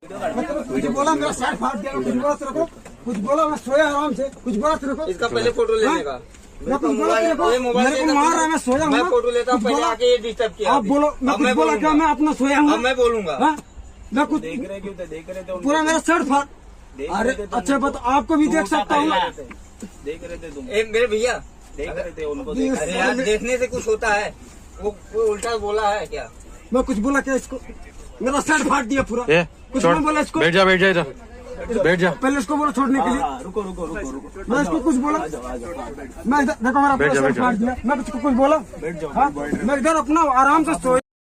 कुछ बोला मेरा शर्ट फाड़ दिया, कुछ बोला तेरे को, कुछ बोला मैं सोया आराम से, कुछ बोला तेरे को। इसका पहले फोटो लेने का मैं कुछ बोला तेरे को, मेरे को मार रहा है, मैं सोया हूँ। मैं फोटो लेता हूँ, पहले आके ये डिस्टर्ब किया। आप बोलो, मैं कुछ बोला क्या? मैं अपना सोया हूँ। अब मैं बोलूंगा। मैं कुछ देख रहे क्यों थे? देख रहे थे पूरा मेरा शर्ट फाड़। अरे अच्छा बताओ, आपको भी देख सकता हूँ। देख रहे थे तुम, मेरे भैया देख रहे थे उनको। अरे यार देखने से कुछ होता है, वो उल्टा बोला है क्या? मैं कुछ बोला क्या इसको? मेरा शर्ट फाड़ दिया पूरा। कुछ मैं बोला इसको? बैठ जा इधर, बैठ जा। पहले इसको बोलो छोड़ने के लिए। रुको रुको रुको रुको, मैं इसको कुछ बोला? मैं इधर देखो मेरा पूरा शर्ट फाड़ दिया। मैं कुछ बोला? मैं इधर अपना आराम से सोया।